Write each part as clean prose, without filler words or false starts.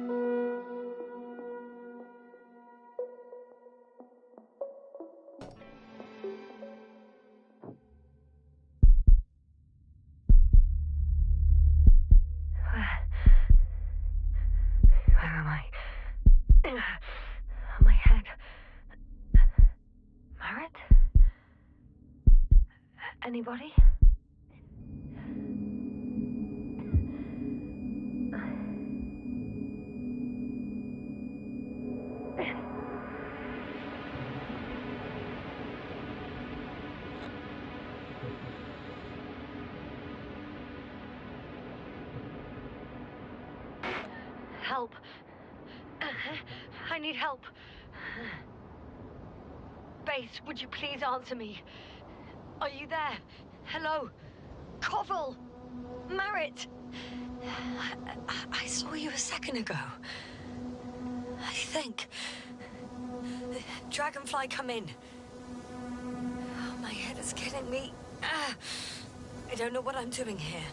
Where am I? My head. Marit? Anybody? Help. I need help. Base, would you please answer me? Are you there? Hello? Koval? Marit? I saw you a second ago. I think. Dragonfly, come in. Oh, my head is killing me. I don't know what I'm doing here.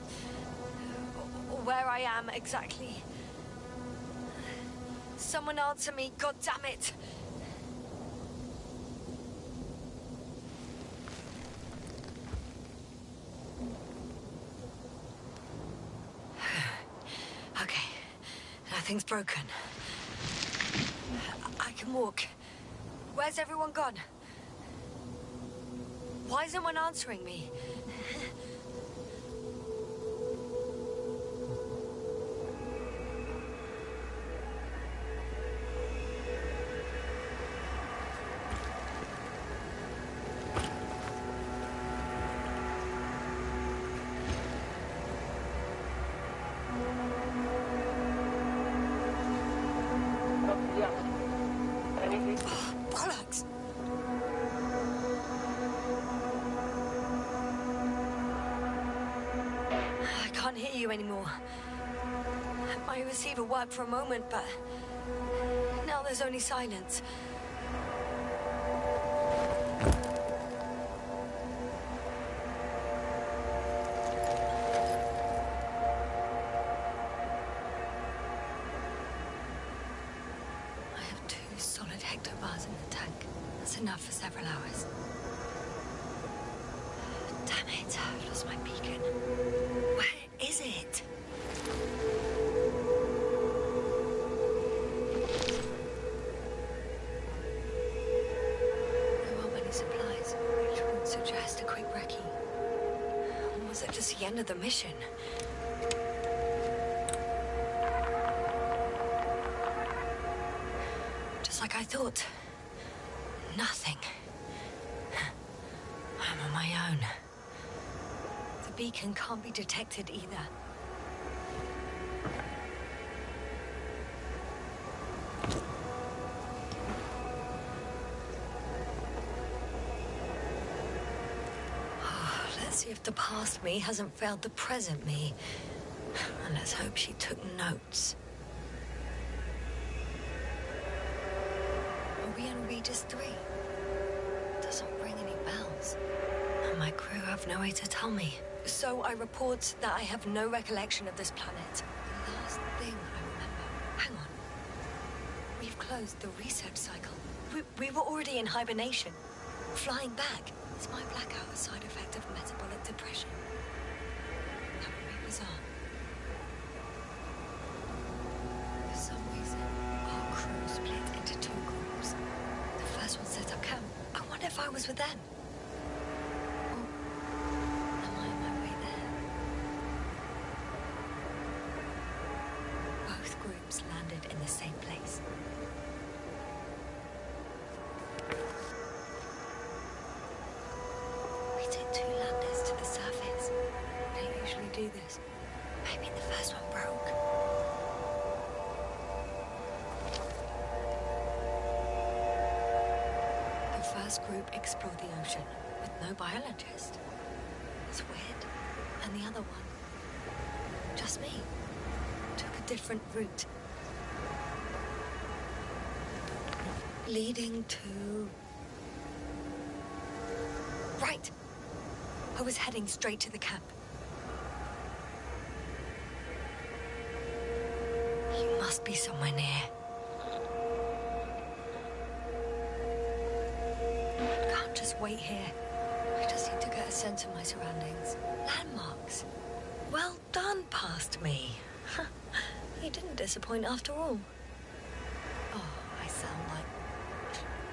Or where I am exactly. Someone answer me, God damn it! Okay, nothing's broken. I can walk. Where's everyone gone? Why isn't one answering me? Bollocks! I can't hear you anymore. My receiver worked for a moment, but now there's only silence. I have 2 solid hectobars in the tank. That's enough for several hours. Damn it, I've lost my beacon. Where is it? There aren't many supplies, which would suggest a quick recce. Or was it just the end of the mission? Just like I thought. Nothing. I'm on my own. The beacon can't be detected either. Let's see if the past me hasn't failed the present me. And let's hope she took notes. Are we on Regis 3? Doesn't ring any bells. And my crew have no way to tell me. So I report that I have no recollection of this planet. The last thing I remember... Hang on. We've closed the research cycle. We were already in hibernation. Flying back. Is my blackout a side effect of metabolic depression? That would be bizarre. For some reason, our crew split into 2 groups. The first one set up camp. I wonder if I was with them. Or am I on my way there? Both groups landed in the same place. We took 2 landers to the surface. We don't usually do this. Maybe the first one broke. The first group explored the ocean with no biologist. It's weird. And the other one, just me, took a different route. Leading to... Right. I was heading straight to the camp. must be somewhere near. I can't just wait here. I just need to get a sense of my surroundings. Landmarks. Well done, past me. You didn't disappoint after all. Oh, I sound like...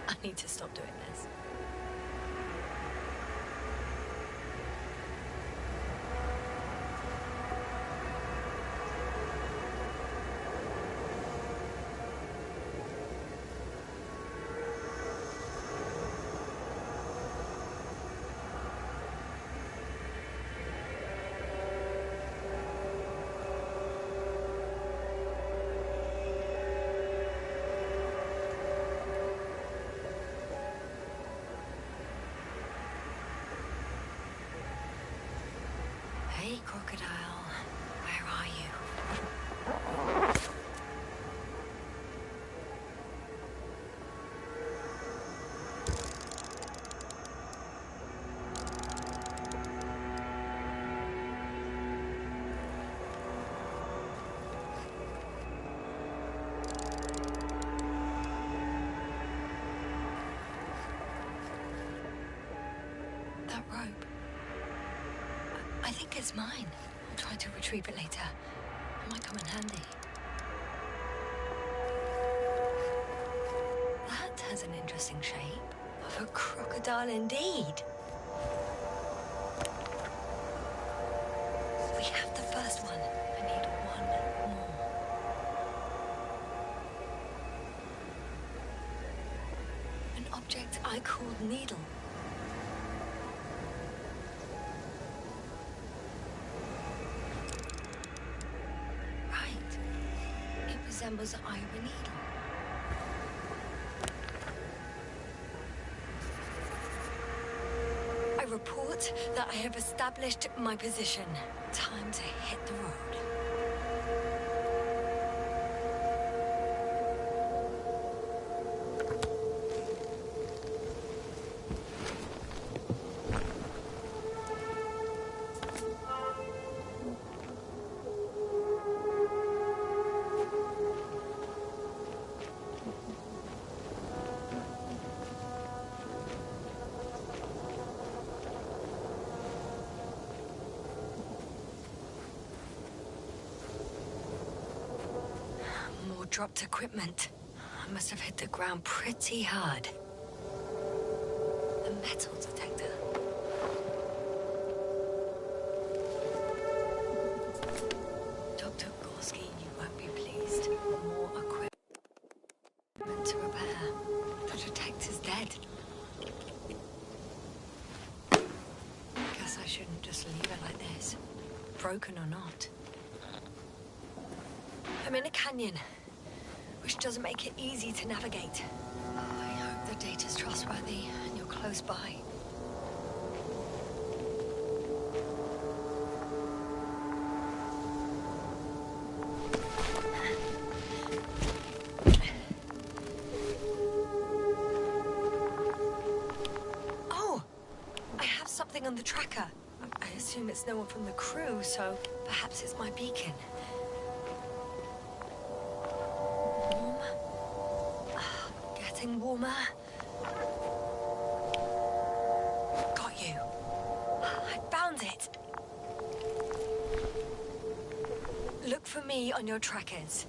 I need to stop doing this. Hey, crocodile, where are you? That rope. I think it's mine. I'll try to retrieve it later. It might come in handy. That has an interesting shape. Of a crocodile indeed. We have the first one. I need one more. An object I called needle. Resembles the eye of a needle. I report that I have established my position. Time to hit the road. Dropped equipment. I must have hit the ground pretty hard. A metal detector. Dr. Gorski, you won't be pleased. More equipment to repair. The detector's dead. Guess I shouldn't just leave it like this. Broken or not. I'm in a canyon, which doesn't make it easy to navigate. Oh, I hope the data's trustworthy and you're close by. Oh! I have something on the tracker. I assume it's no one from the crew, so perhaps it's my beacon. Warmer. Got you. I found it. Look for me on your trackers.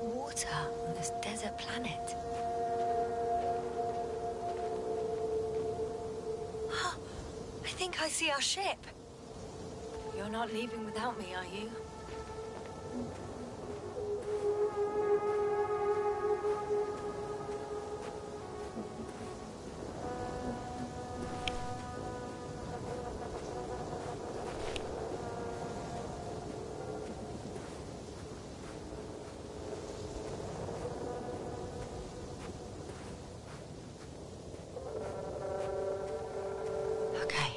Water on this desert planet. I think I see our ship. You're not leaving without me, are you? Okay.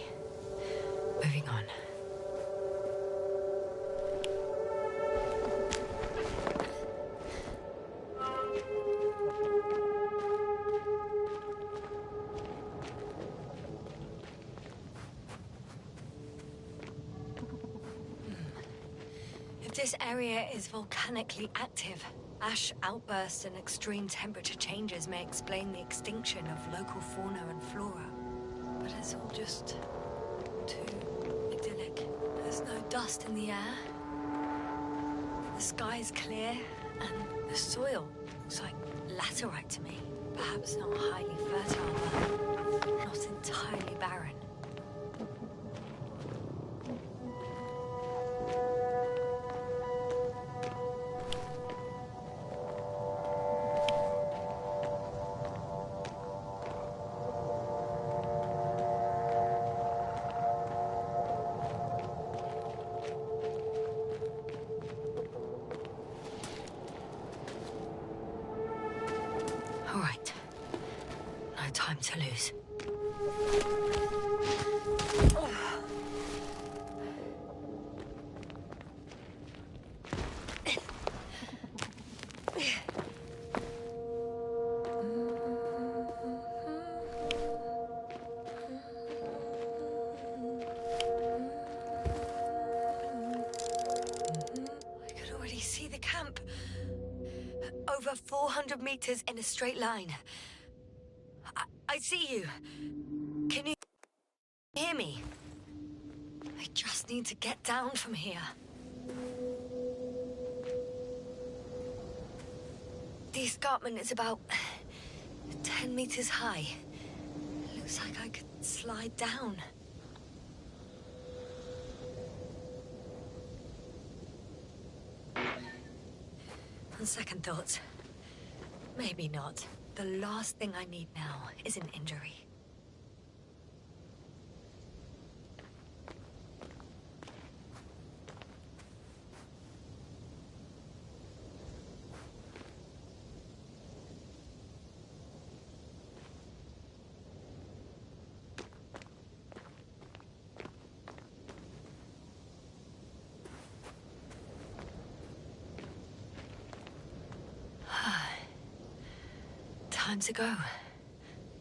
This area is volcanically active. Ash outbursts and extreme temperature changes may explain the extinction of local fauna and flora. But it's all just too idyllic. There's no dust in the air. The sky's clear, and the soil looks like laterite to me. Perhaps not highly fertile, but not entirely barren. All right. No time to lose. I could already see the camp. Over 400 meters in a straight line. I see you. Can you hear me? I just need to get down from here. The escarpment is about 10 meters high. Looks like I could slide down. On second thoughts, maybe not. The last thing I need now is an injury. Time to go.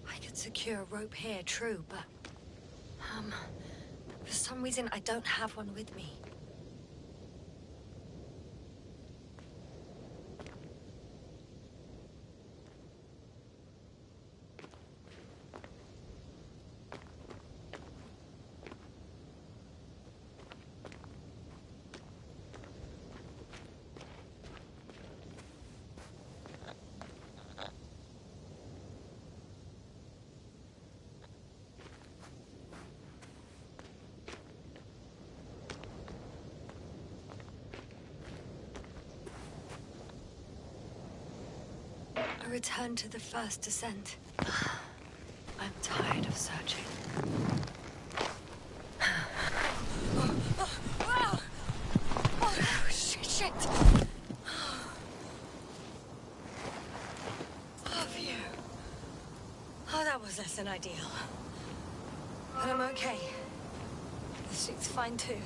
I could secure a rope here, true, but... for some reason I don't have one with me. I return to the first descent. I'm tired of searching. Shit! Oh, phew. Oh, that was less than ideal. But I'm okay. The suit's fine too.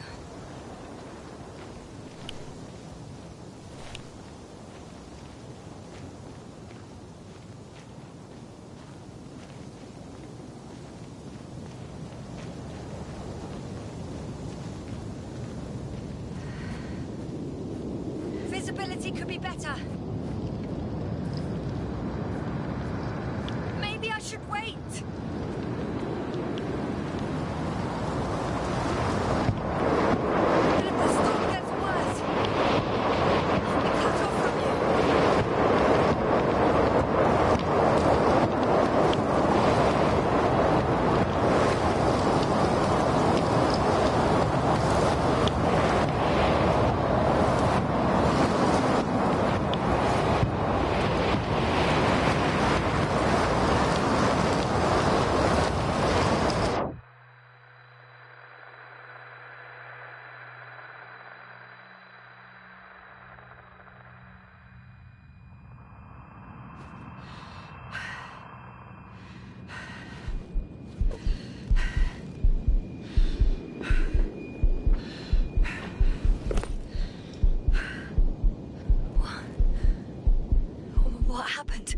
Visibility could be better. Maybe I should wait. But if the storm gets worse, I'll be cut off from What happened?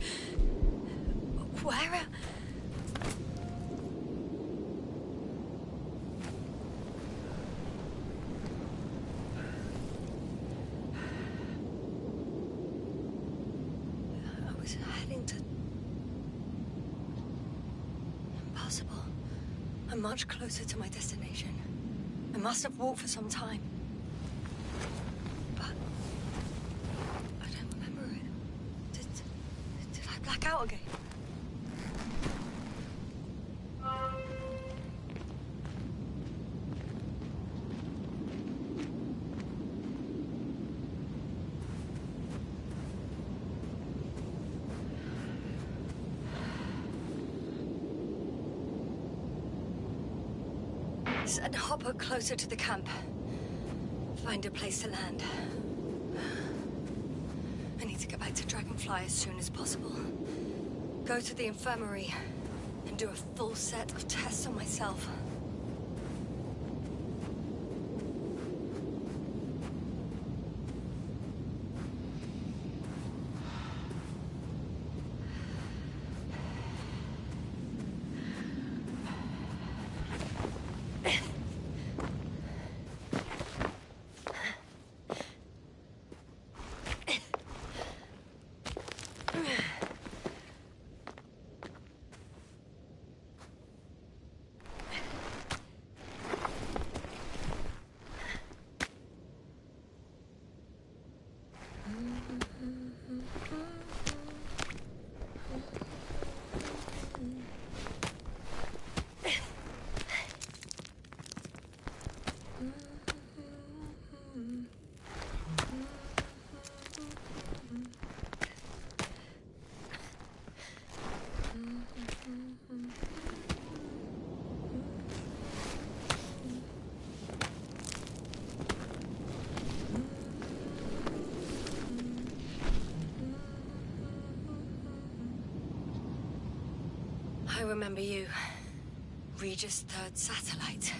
Where? impossible. I'm much closer to my destination. I must have walked for some time. But I don't remember it. Did I black out again? Send Hopper closer to the camp. Find a place to land. I need to get back to Dragonfly as soon as possible. Go to the infirmary and do a full set of tests on myself. I remember you. Regis' third satellite.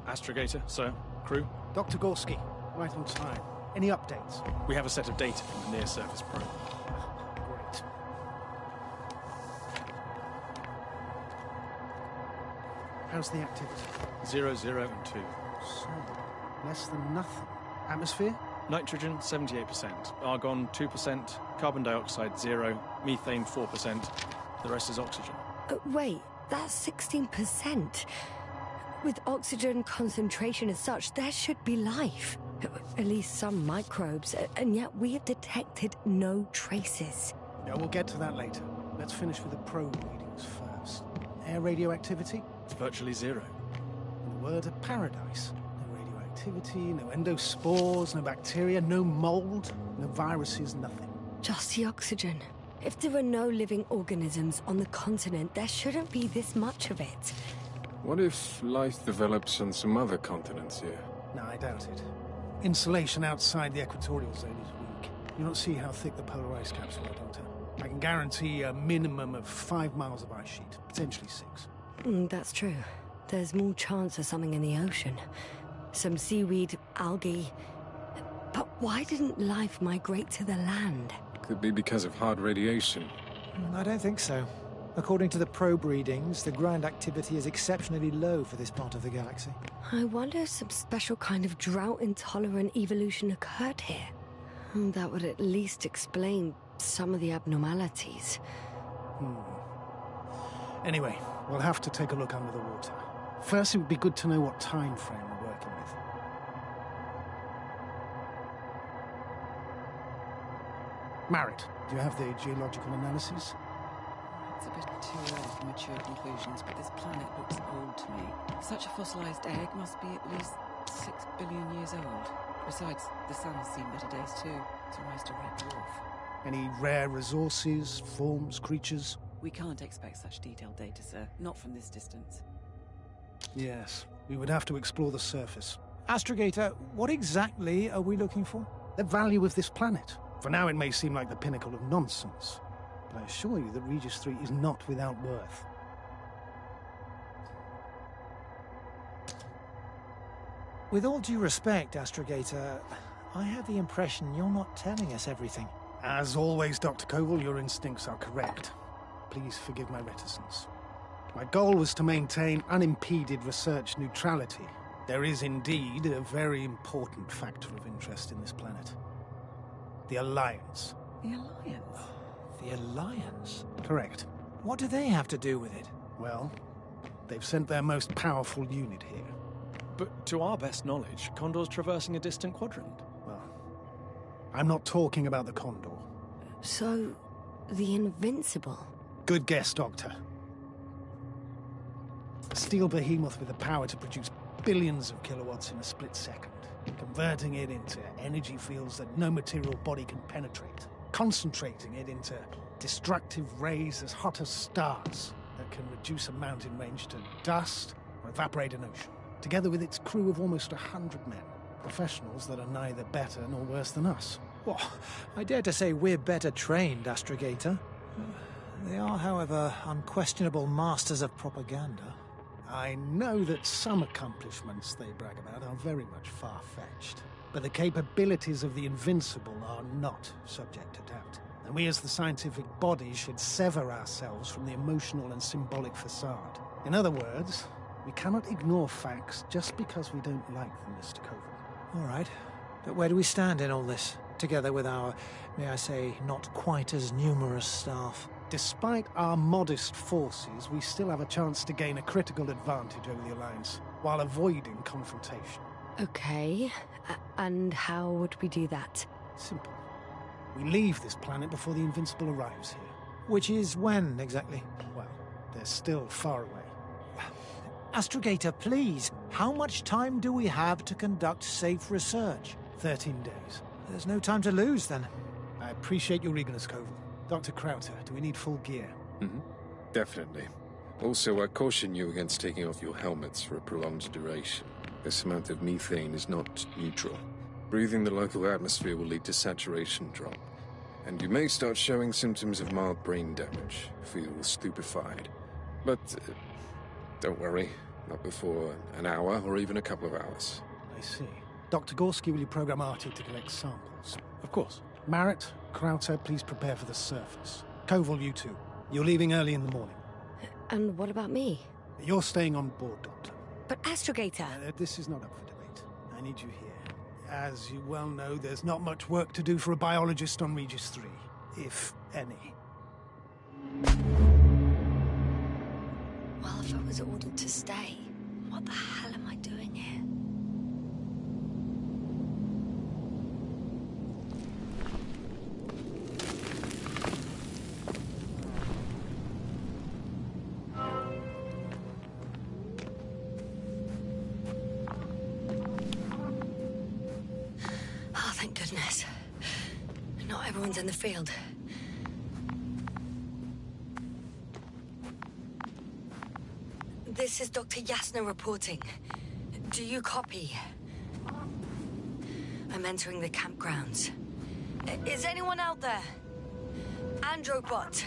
Astrogator, sir. Crew. Dr. Gorski, right on time. Any updates? We have a set of data from the near-surface probe. Great. How's the activity? 0, 0, and 2. So, less than nothing. Atmosphere? Nitrogen, 78%. Argon, 2%. Carbon dioxide, 0. Methane, 4%. The rest is oxygen. Wait, that's 16%. With oxygen concentration as such, there should be life. At least some microbes, and yet we have detected no traces. Yeah, we'll get to that later. Let's finish with the probe readings first. Air radioactivity? It's virtually 0. In a word, a paradise. No radioactivity, no endospores, no bacteria, no mold, no viruses, nothing. Just the oxygen. If there are no living organisms on the continent, there shouldn't be this much of it. What if life develops on some other continents here? No, I doubt it. Insulation outside the equatorial zone is weak. You don't see how thick the polar ice caps are, Doctor. I can guarantee a minimum of 5 miles of ice sheet, potentially 6. That's true. There's more chance of something in the ocean. Some seaweed, algae. But why didn't life migrate to the land? Could be because of hard radiation. I don't think so. According to the probe readings, the ground activity is exceptionally low for this part of the galaxy. I wonder if some special kind of drought-intolerant evolution occurred here. That would at least explain some of the abnormalities. Anyway, we'll have to take a look under the water. First, it would be good to know what time frame we're working with. Marit, do you have the geological analysis? It's a bit too early for mature conclusions, but this planet looks old to me. Such a fossilized egg must be at least 6 billion years old. Besides, the sun's seen better days too. It's almost a red dwarf. Any rare resources, forms, creatures? We can't expect such detailed data, sir. Not from this distance. Yes, we would have to explore the surface. Astrogator, what exactly are we looking for? The value of this planet. For now, it may seem like the pinnacle of nonsense, but I assure you that Regis 3 is not without worth. With all due respect, Astrogator, I have the impression you're not telling us everything. As always, Dr. Koval, your instincts are correct. Please forgive my reticence. My goal was to maintain unimpeded research neutrality. There is indeed a very important factor of interest in this planet. The Alliance. The Alliance? The Alliance? Correct. What do they have to do with it? Well, they've sent their most powerful unit here. But to our best knowledge, Condor's traversing a distant quadrant. Well, I'm not talking about the Condor. So, the Invincible? Good guess, Doctor. A steel behemoth with the power to produce billions of kilowatts in a split second, converting it into energy fields that no material body can penetrate, concentrating it into destructive rays as hot as stars that can reduce a mountain range to dust or evaporate an ocean, together with its crew of almost 100 men, professionals that are neither better nor worse than us. Well, I dare to say we're better trained, Astrogator. They are, however, unquestionable masters of propaganda. I know that some accomplishments they brag about are very much far-fetched, but the capabilities of the Invincible are not subject to doubt. And we as the scientific body should sever ourselves from the emotional and symbolic facade. In other words, we cannot ignore facts just because we don't like them, Mr. Koval. All right. But where do we stand in all this, together with our, may I say, not quite as numerous staff? Despite our modest forces, we still have a chance to gain a critical advantage over the Alliance, while avoiding confrontation. Okay, and how would we do that? Simple. We leave this planet before the Invincible arrives here. Which is when, exactly? Well, they're still far away. Astrogator, please, how much time do we have to conduct safe research? 13 days. There's no time to lose, then. I appreciate your eagerness, Koval. Dr. Krauter, do we need full gear? Definitely. Also, I caution you against taking off your helmets for a prolonged duration. This amount of methane is not neutral. Breathing the local atmosphere will lead to saturation drop, and you may start showing symptoms of mild brain damage, feel stupefied. But don't worry, not before an hour or even a couple of hours. I see. Dr. Gorski, will you program Artie to collect samples? Of course. Marrett, Krauter, please prepare for the surface. Koval, you too. You're leaving early in the morning. And what about me? You're staying on board, Doctor. But Astrogator... This is not up for debate. I need you here. As you well know, there's not much work to do for a biologist on Regis 3, if any. Well, if I was ordered to stay, what the hell am I doing here? Oh, thank goodness. Not everyone's in the field. This is Dr. Yasna reporting. Do you copy? I'm entering the campgrounds. Is anyone out there? Androbot.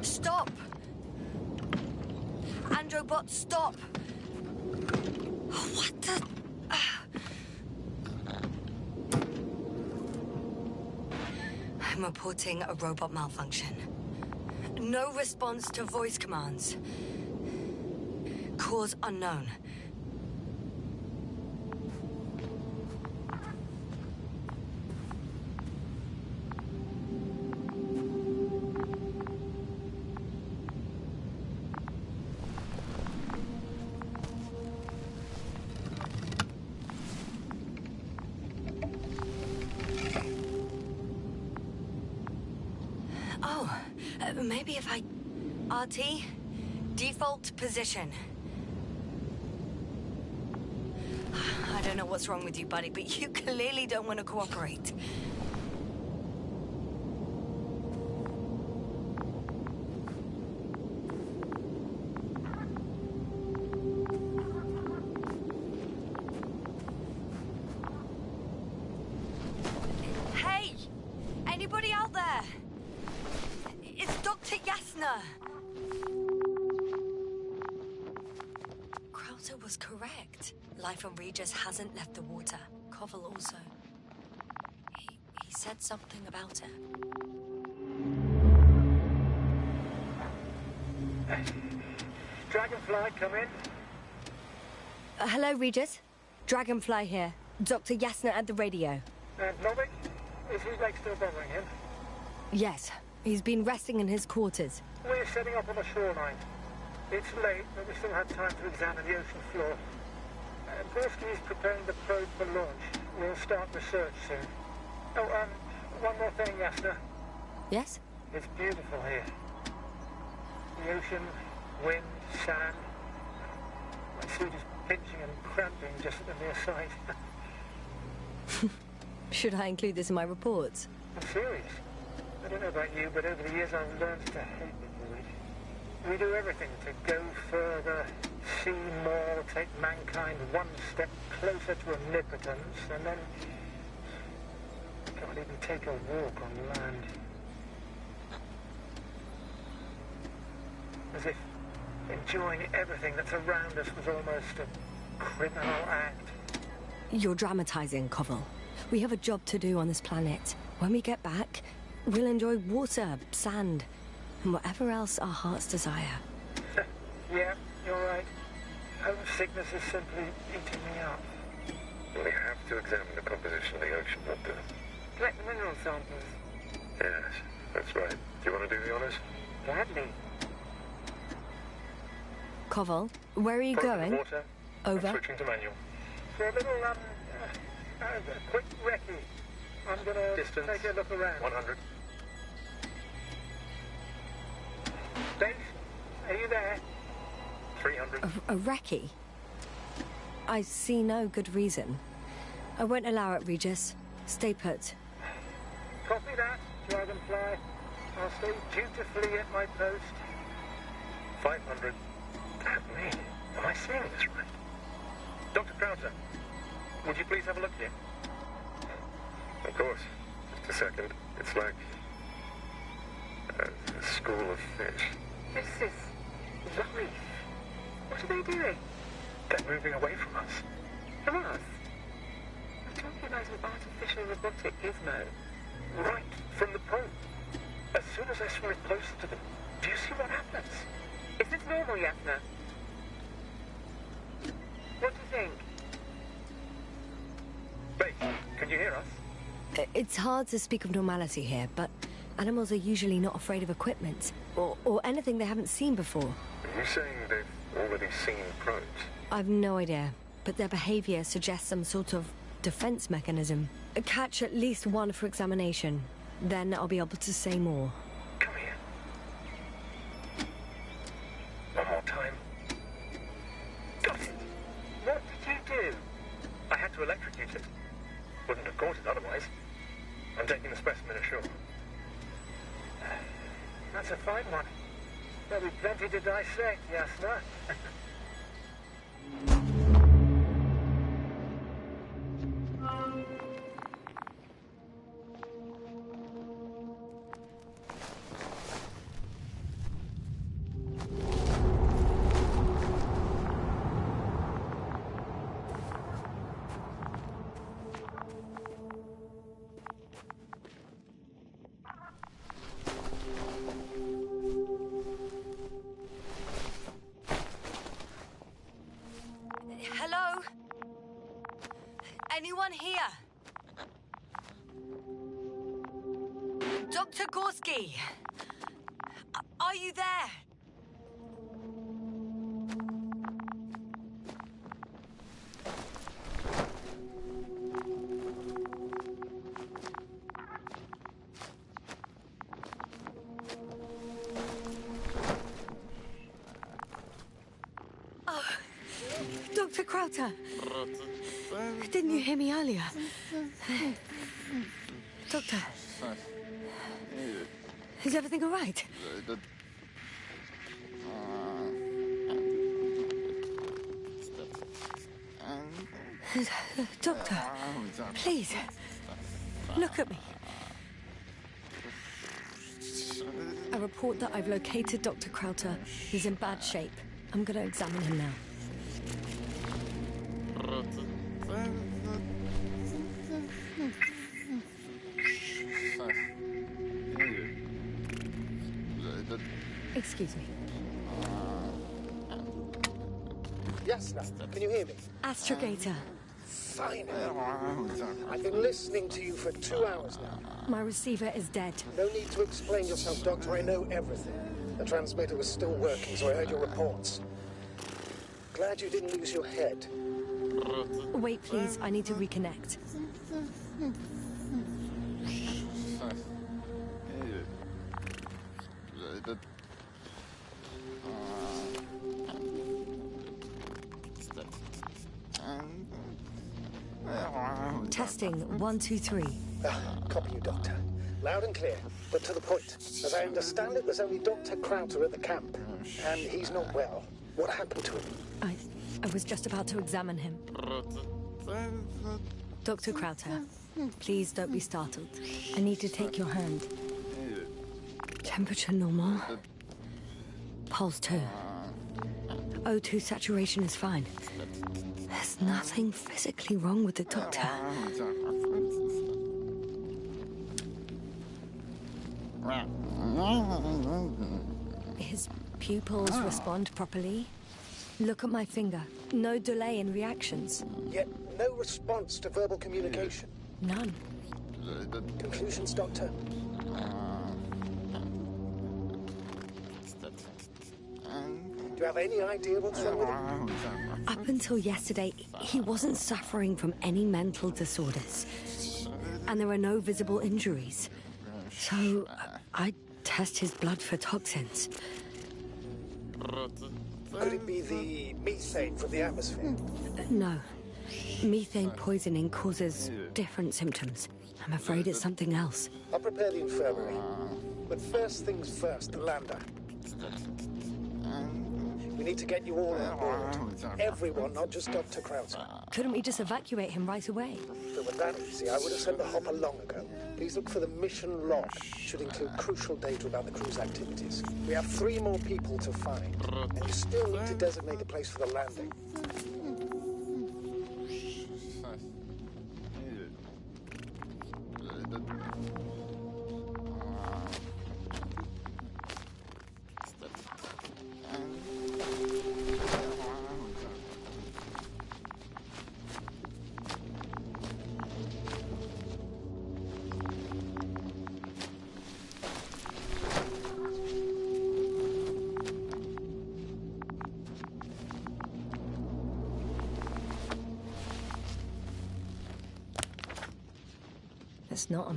Stop! Androbot, stop! What the... I'm reporting a robot malfunction. No response to voice commands. Cause unknown. Maybe if I... RT? Default position. I don't know what's wrong with you, buddy, but you clearly don't want to cooperate. Hey! Anybody out there? It's Dr. Yasna! Krauter was correct. Life on Regis hasn't left the water. Koval also. He said something about it. Dragonfly, come in. Hello, Regis. Dragonfly here. Dr. Yasna at the radio. Novik? Is his leg still bothering him? Yes. He's been resting in his quarters. We're setting up on the shoreline. It's late, but we still have time to examine the ocean floor. Gorski is preparing the probe for launch. We'll start research soon. Oh, one more thing, Yasna. Yes? It's beautiful here. The ocean, wind, sand. My suit is pinching and cramping just at the mere sight. Should I include this in my reports? I'm serious. I don't know about you, but over the years I've learned to hate the void. We do everything to go further, see more, take mankind one step closer to omnipotence, and then we can't even take a walk on land. As if enjoying everything that's around us was almost a criminal act. You're dramatizing, Koval. We have a job to do on this planet. When we get back, we'll enjoy water, sand, and whatever else our hearts desire. Yeah, you're right. Homesickness is simply eating me up. We have to examine the composition of the ocean water. Collect the mineral samples. Yes, that's right. Do you want to do the honors? Gladly. Koval, where are you going? Water. Over. I'm switching to manual. For a little, quick recce. I'm gonna Distance. take a look around. 100. Dave, are you there? 300. A recce? I see no good reason. I won't allow it, Regis. Stay put. Copy that, Dragonfly. I'll stay dutifully at my post. 500. Damn me. Am I seeing this right? Dr. Crowther, would you please have a look here? Of course. Just a second. It's like a school of fish. This is life. What are they doing? They're moving away from us. From us? I'm talking about an artificial robotic gizmo. Right from the probe. As soon as I swim it closer to them, do you see what happens? Is this normal, Yasna? What do you think? Babe, can you hear us? It's hard to speak of normality here, but animals are usually not afraid of equipment or anything they haven't seen before. Are you saying they've already seen probes? I've no idea, but their behavior suggests some sort of defense mechanism. Catch at least one for examination. Then I'll be able to say more. Come here. One more time. Got it. What did you do? I had to electrocute it. Wouldn't have caught it otherwise. I'm taking the specimen ashore. That's a fine one. There'll be plenty to dissect, Yasna. Hello? Anyone here? Dr. Gorski! Are you there? Dr. Crowther! Didn't you hear me earlier? Doctor? Is everything all right? Doctor, please, look at me. I report that I've located Dr. Crowther. He's in bad shape. I'm going to examine him now. Excuse me. Yes, now, can you hear me? Astrogator. Finally. I've been listening to you for 2 hours now. My receiver is dead. No need to explain yourself, Doctor. I know everything. The transmitter was still working, so I heard your reports. Glad you didn't lose your head. Wait, please. I need to reconnect. Testing 1, 2, 3. Copy you, Doctor. Loud and clear, but to the point. As I understand it, there's only Dr. Krauter at the camp, and he's not well. What happened to him? I was just about to examine him. Dr. Krauter, please don't be startled. I need to take your hand. Temperature normal. Pulse 2. O2 saturation is fine. There's nothing physically wrong with the doctor. His pupils respond properly. Look at my finger. No delay in reactions. Yet no response to verbal communication. None. Conclusions, Doctor? Do you have any idea what's wrong with him? Up until yesterday, he wasn't suffering from any mental disorders. And there were no visible injuries. So, I test his blood for toxins. Could it be the methane from the atmosphere? No. Methane poisoning causes different symptoms. I'm afraid it's something else. I'll prepare the infirmary. But first things first, the lander. We need to get you all on board. Everyone, not just Dr. Krauter. Couldn't we just evacuate him right away? If it were that easy, I would have sent the hopper long ago. Please look for the mission log. Should include crucial data about the crew's activities. We have 3 more people to find. And you still need to designate a place for the landing. It's not a...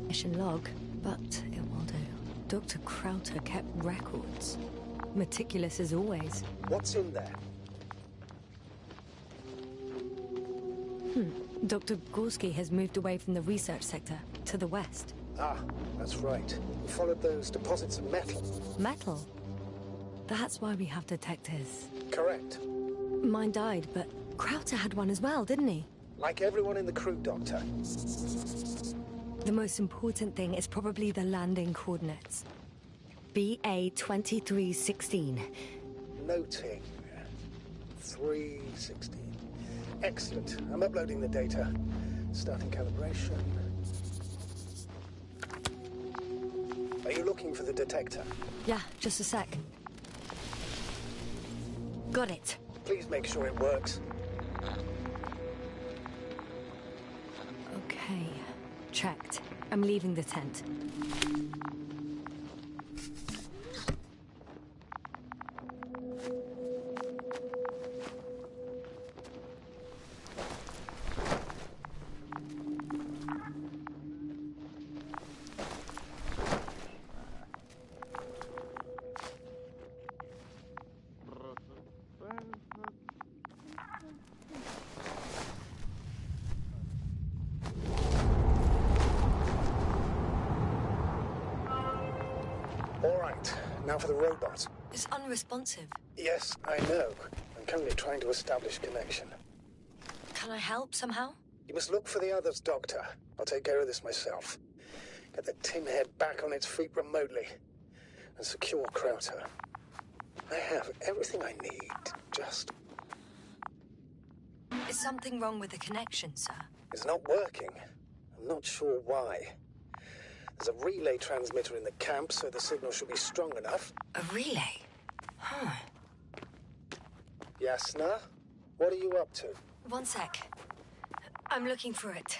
mission log, but it will do. Dr. Krauter kept records. Meticulous as always. What's in there? Dr. Gorski has moved away from the research sector to the west. Ah, that's right. We followed those deposits of metal. Metal? That's why we have detectors. Correct. Mine died, but Krauter had one as well, didn't he? Like everyone in the crew, Doctor. The most important thing is probably the landing coordinates. BA 2316. Noting. 316. Excellent. I'm uploading the data. Starting calibration. Are you looking for the detector? Yeah, just a sec. Got it. Please make sure it works. Okay, checked. I'm leaving the tent. Now for the robot. It's unresponsive. Yes, I know. I'm currently trying to establish connection. Can I help somehow? You must look for the others, Doctor. I'll take care of this myself. Get the tin head back on its feet remotely. And secure Krauter. I have everything I need. Just... Is something wrong with the connection, sir? It's not working. I'm not sure why. There's a relay transmitter in the camp, so the signal should be strong enough. A relay? Huh. Yasna? What are you up to? One sec. I'm looking for it.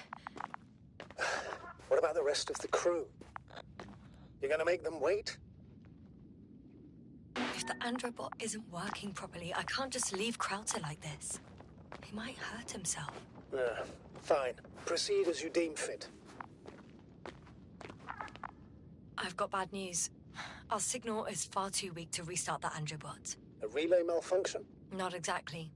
What about the rest of the crew? You're gonna make them wait? If the androbot isn't working properly, I can't just leave Krauter like this. He might hurt himself. Fine. Proceed as you deem fit. I've got bad news. Our signal is far too weak to restart the androbot. A relay malfunction? Not exactly.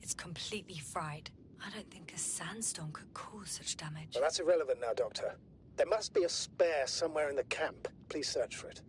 It's completely fried. I don't think a sandstorm could cause such damage. Well, that's irrelevant now, Doctor. There must be a spare somewhere in the camp. Please search for it.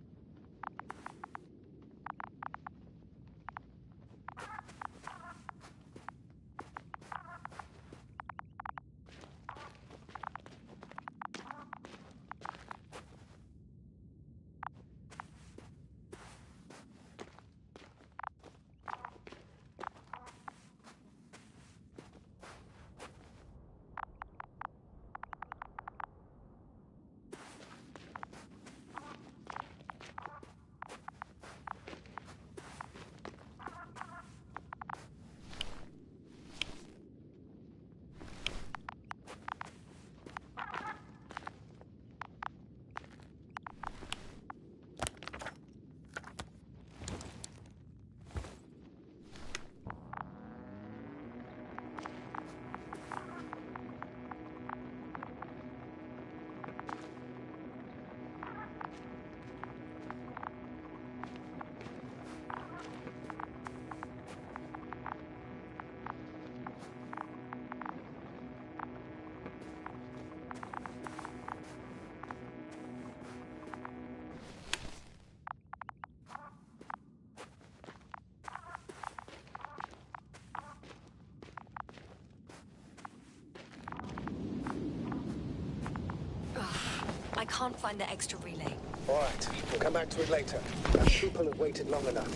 I can't find the extra relay. All right. We'll come back to it later. Our people have waited long enough.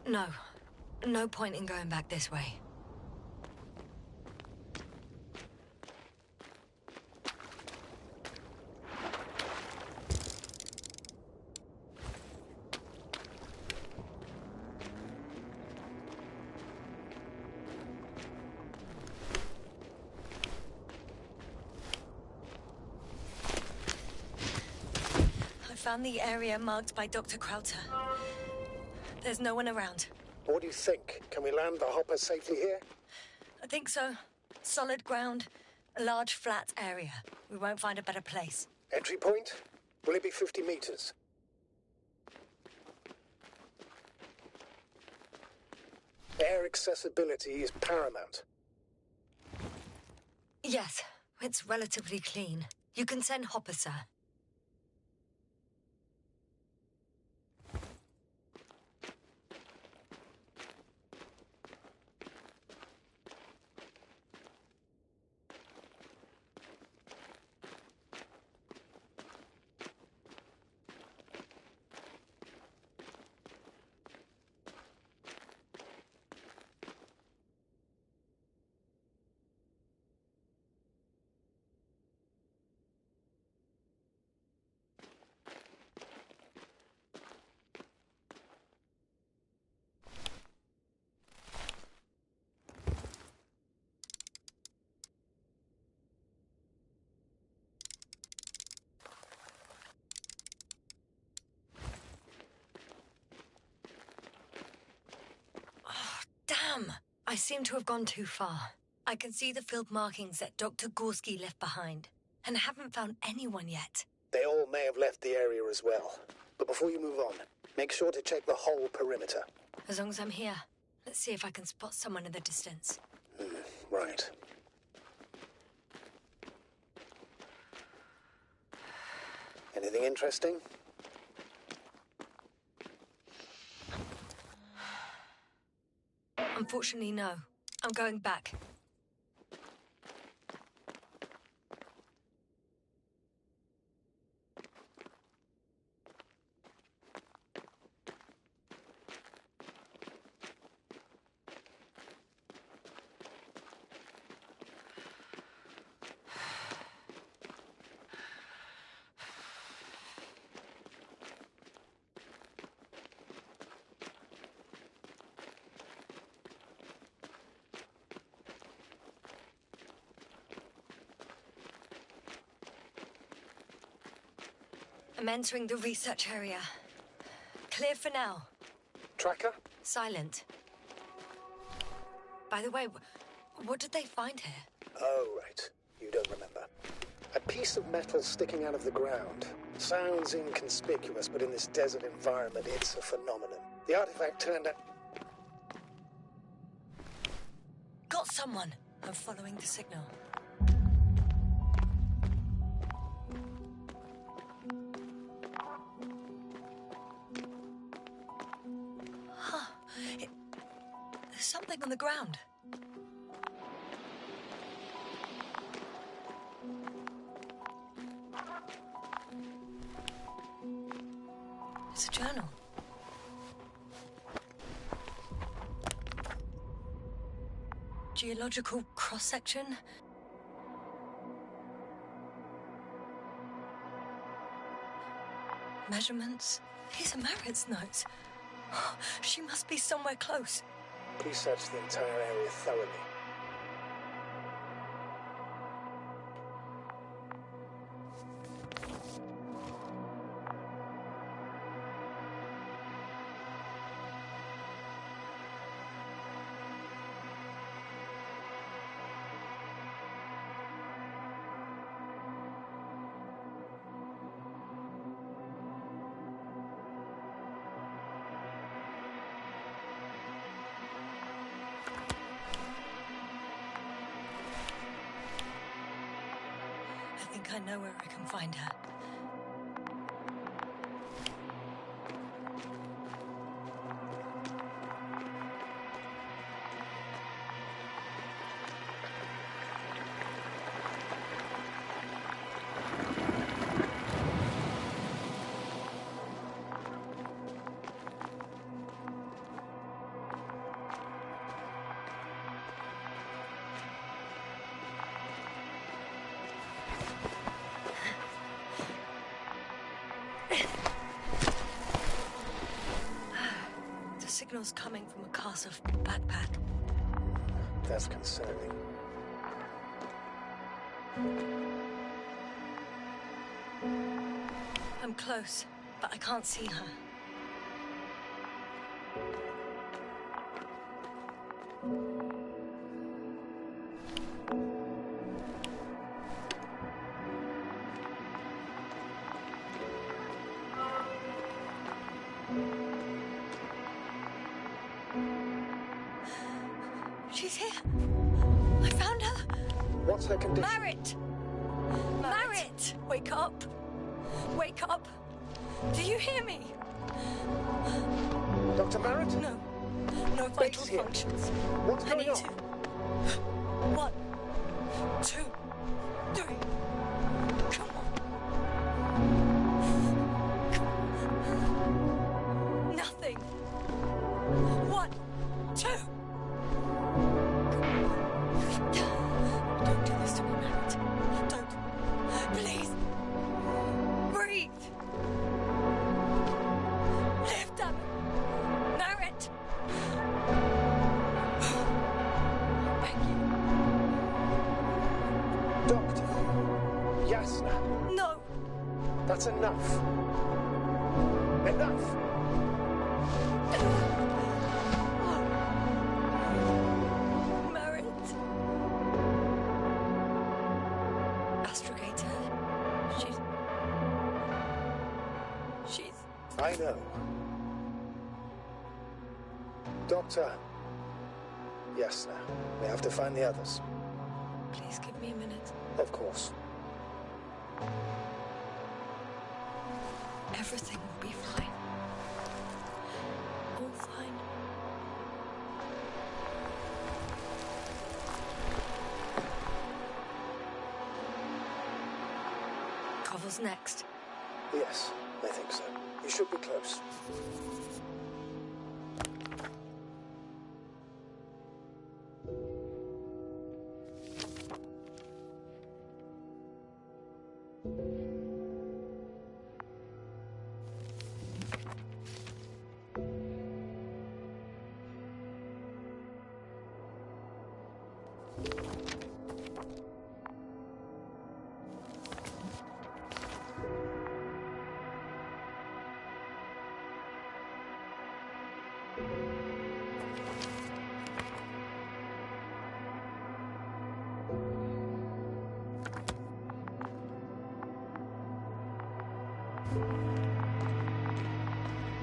No. No point in going back this way. I found the area marked by Dr. Krauter. There's no one around. What do you think? Can we land the hopper safely here? I think so. Solid ground, a large flat area. We won't find a better place. Entry point? Will it be 50 meters? Air accessibility is paramount. Yes, it's relatively clean. You can send Hopper, sir. Damn! I seem to have gone too far. I can see the field markings that Dr. Gorski left behind. and haven't found anyone yet. They all may have left the area as well. But before you move on, make sure to check the whole perimeter. As long as I'm here, let's see if I can spot someone in the distance. Right. Anything interesting? Unfortunately, no. I'm going back. I'm entering the research area. Clear for now. Tracker? Silent. By the way, what did they find here? Oh, right. You don't remember. A piece of metal sticking out of the ground. Sounds inconspicuous, but in this desert environment, it's a phenomenon. The artifact turned out... Got someone. I'm following the signal. There's something on the ground. It's a journal. Geological cross-section. Measurements. These are Marit's notes. She must be somewhere close. Please search the entire area thoroughly. I think I know where I can find her. Signals coming from a cast of backpack. That's concerning. I'm close, but I can't see her. She's here. I found her. What's her condition? Marit! Marit! Wake up. Wake up. Do you hear me? Dr. Marit? No. No vital here. functions. What's I going need on? to. 1, 2, 3. Come on. Nothing. 1, 2. Don't do this to me, Marit. Don't. Please. Breathe. Lift up. Marit. Thank you. Doctor. Yasna. No. That's enough. Enough. Marit. Astrogator. I know. Doctor. Yes, now. We have to find the others. Please give me a minute. Of course. Everything will be fine. All fine. Cover's next. Yes, I think so. You should be close.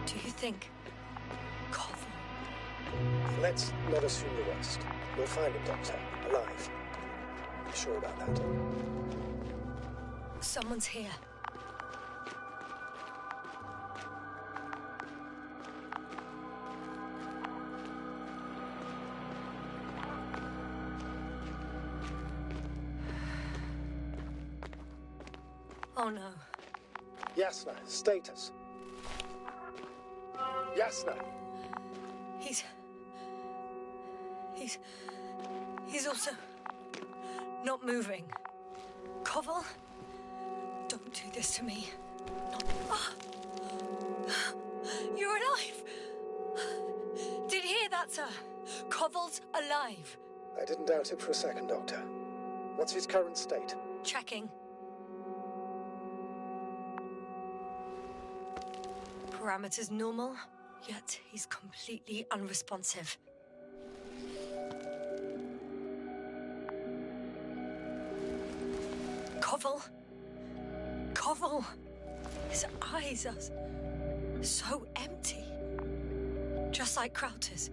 Do you think? Koval? Let's not assume the worst. We'll find him, Doctor. Alive. I'm sure about that. Someone's here. Oh no. Yasna, status. Yasna! He's also not moving. Koval? Don't do this to me. Not... Ah! You're alive! Did you hear that, sir? Koval's alive. I didn't doubt it for a second, Doctor. What's his current state? Checking. Parameters normal, yet he's completely unresponsive. Koval? Koval! His eyes are so empty. Just like Crowter's.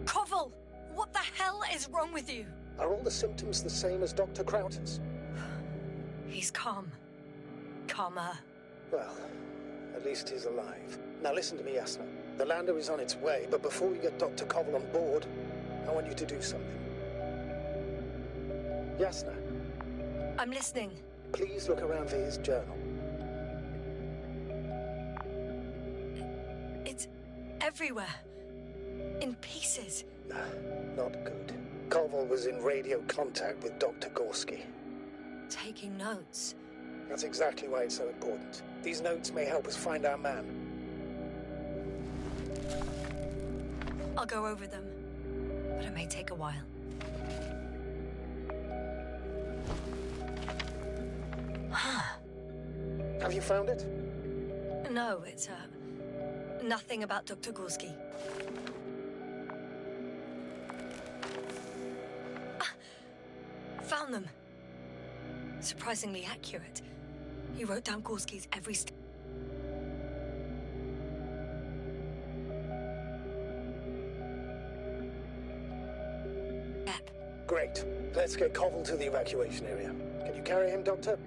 Koval! What the hell is wrong with you? Are all the symptoms the same as Dr. Crowter's? He's calm. Calmer. Well, at least he's alive. Now listen to me, Yasna. The lander is on its way, but before we get Dr. Koval on board, I want you to do something. Yasna. I'm listening. Please look around for his journal. It's everywhere. In pieces. Not good. Koval was in radio contact with Dr. Gorski. Taking notes. That's exactly why it's so important. These notes may help us find our man. I'll go over them, but it may take a while. Have you found it? No, it's, nothing about Dr. Gorski. Found them. Surprisingly accurate. He wrote down Gorski's every step. Great. Let's get Koval to the evacuation area. Can you carry him, Doctor?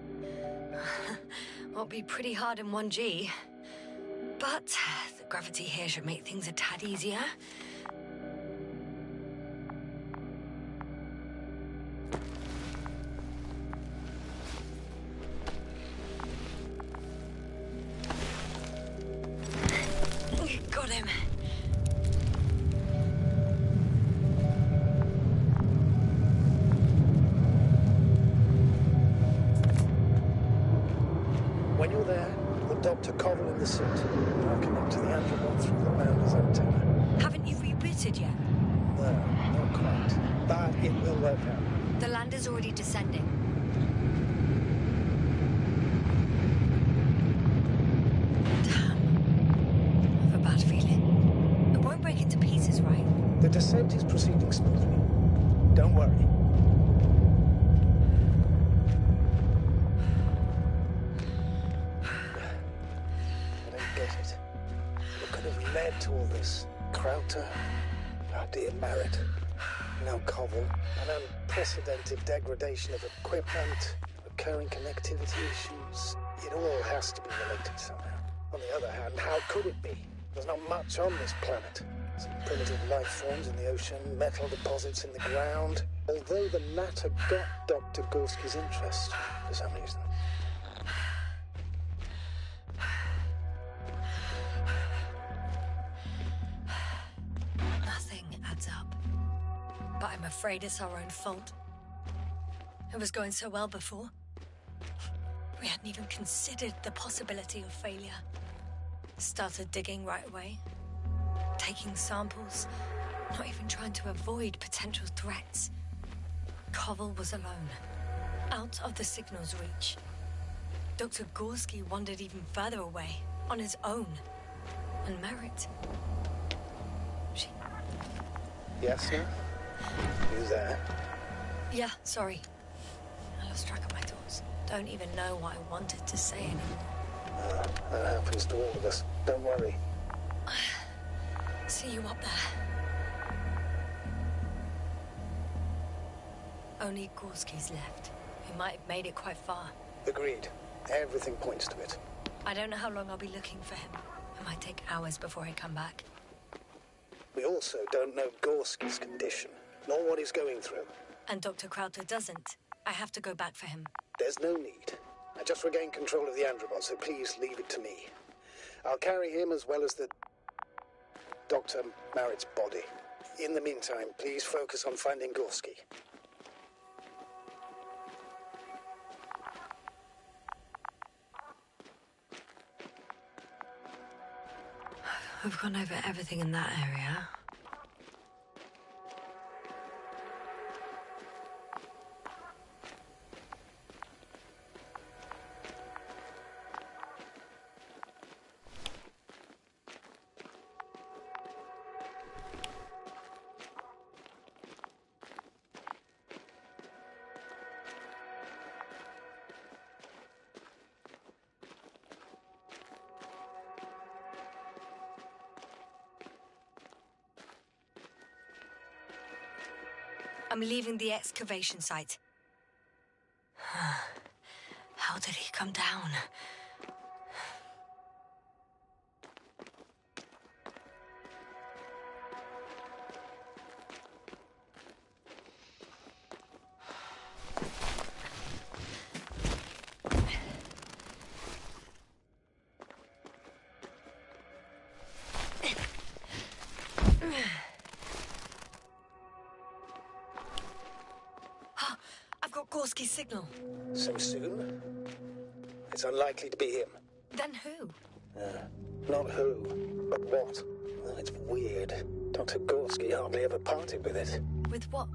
Won't be pretty hard in 1G. But the gravity here should make things a tad easier. Got him. When you're there, put Dr. Koval in the suit. I'll connect to the android through the lander's antenna. Haven't you rebooted yet? No, not quite. But it will work out. The lander's already descending. Damn. I have a bad feeling. It won't break into pieces, right? The descent is proceeding smoothly. Don't worry. I don't get it. this. Krauter, our dear Merritt, now Koval, an unprecedented degradation of equipment, recurring connectivity issues. It all has to be related somehow. On the other hand, how could it be? There's not much on this planet. Some primitive life forms in the ocean, metal deposits in the ground. Although the latter got Dr. Gorski's interest for some reason. Nothing adds up. But I'm afraid it's our own fault. It was going so well before. We hadn't even considered the possibility of failure. Started digging right away. Taking samples. Not even trying to avoid potential threats. Koval was alone. Out of the signal's reach. Dr. Gorski wandered even further away. On his own. And Merritt... Yes, sir? You there? Yeah, sorry. I lost track of my thoughts. Don't even know what I wanted to say anymore. That happens to all of us. Don't worry. See you up there. Only Gorski's left. He might have made it quite far. Agreed. Everything points to it. I don't know how long I'll be looking for him. It might take hours before I come back. We also don't know Gorski's condition, nor what he's going through. And Dr. Krauter doesn't. I have to go back for him. There's no need. I just regained control of the androbot, so please leave it to me. I'll carry him as well as the... Dr. Merritt's body. In the meantime, please focus on finding Gorski. We've gone over everything in that area. I'm leaving the excavation site. How did he come down? Gorski's signal. So soon? It's unlikely to be him. Then who? Not who, but what. Oh, it's weird. Dr. Gorski hardly ever parted with it. With what?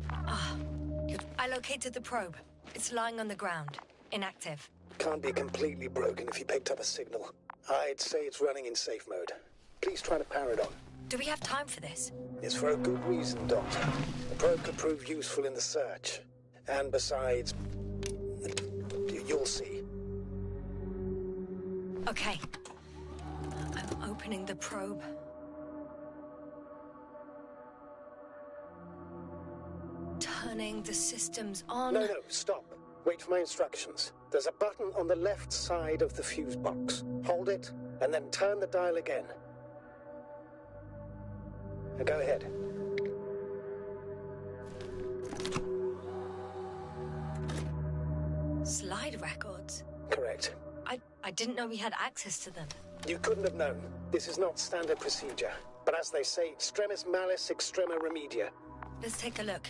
Good. I located the probe. It's lying on the ground. Inactive. Can't be completely broken if you picked up a signal. I'd say it's running in safe mode. Please try to power it on. Do we have time for this? It's for a good reason, Doctor. The probe could prove useful in the search. And besides, you'll see. Okay. I'm opening the probe. Turning the systems on. No, stop. Wait for my instructions. There's a button on the left side of the fuse box. Hold it, and then turn the dial again. Now go ahead. Slide records? Correct. I didn't know we had access to them. You couldn't have known. This is not standard procedure. But as they say, extremis malice, extrema remedia. Let's take a look.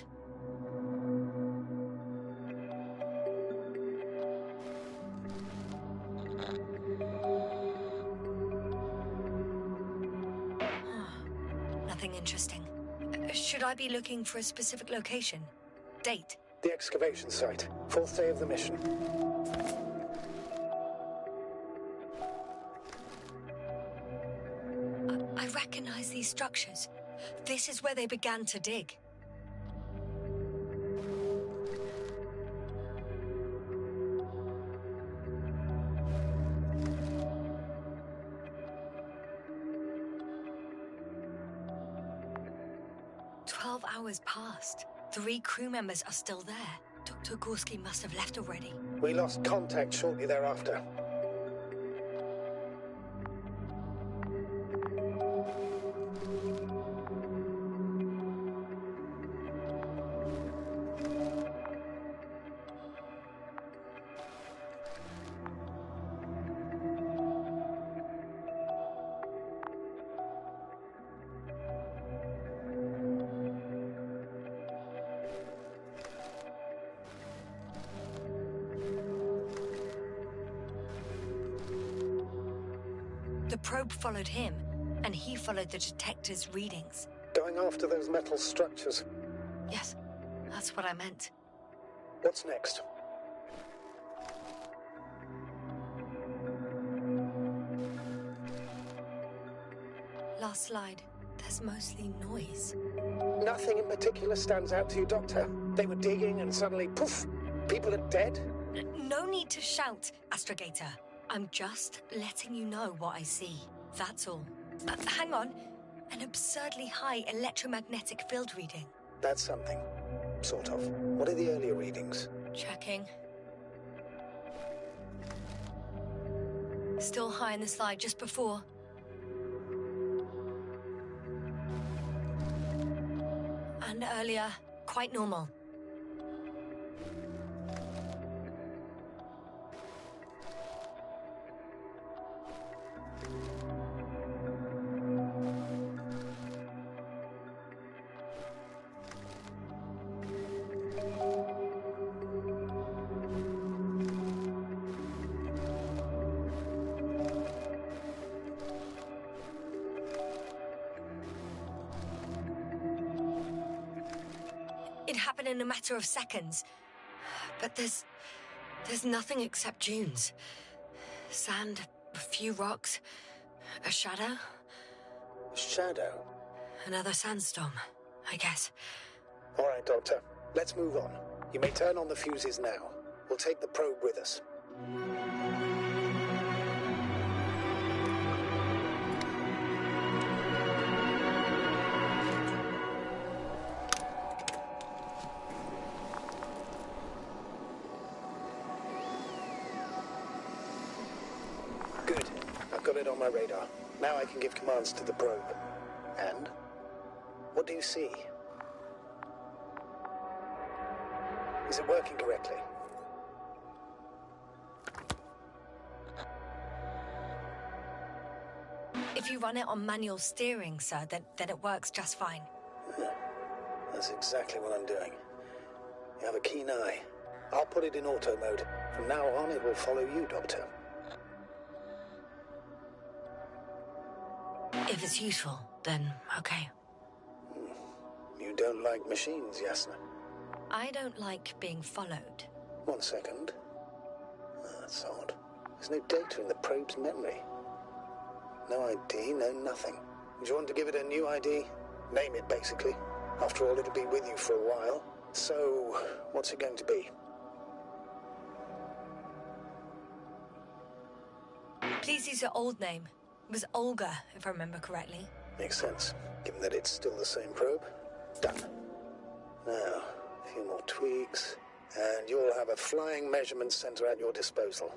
Nothing interesting. Should I be looking for a specific location? Date? The excavation site. 4th day of the mission. I recognize these structures. This is where they began to dig. 12 hours passed. 3 crew members are still there. Dr. Gorski must have left already. We lost contact shortly thereafter. The probe followed him, and he followed the detector's readings. Going after those metal structures. Yes, that's what I meant. What's next? Last slide. There's mostly noise. Nothing in particular stands out to you, Doctor. They were digging and suddenly, poof, people are dead. No need to shout, Astrogator. I'm just letting you know what I see. That's all. Hang on. An absurdly high electromagnetic field reading. That's something. Sort of. What are the earlier readings? Checking. Still high in the slide just before. And earlier, quite normal. It happened in a matter of seconds. But there's nothing except dunes. Sand, a few rocks, a shadow. Shadow? Another sandstorm, I guess. All right, Doctor. Let's move on. You may turn on the fuses now. We'll take the probe with us. Good. I've got it on my radar. Now I can give commands to the probe. And? What do you see? Is it working correctly? If you run it on manual steering, sir, then it works just fine. That's exactly what I'm doing. You have a keen eye. I'll put it in auto mode. From now on, it will follow you, Doctor. If it's useful, then okay. You don't like machines, Yasna? I don't like being followed. 1 second. That's odd. There's no data in the probe's memory. No ID, no nothing. Do you want to give it a new ID? Name it, basically. After all, it'll be with you for a while. So, what's it going to be? Please use your old name. It was Olga, if I remember correctly. Makes sense, given that it's still the same probe. Done. Now, a few more tweaks, and you'll have a flying measurement center at your disposal.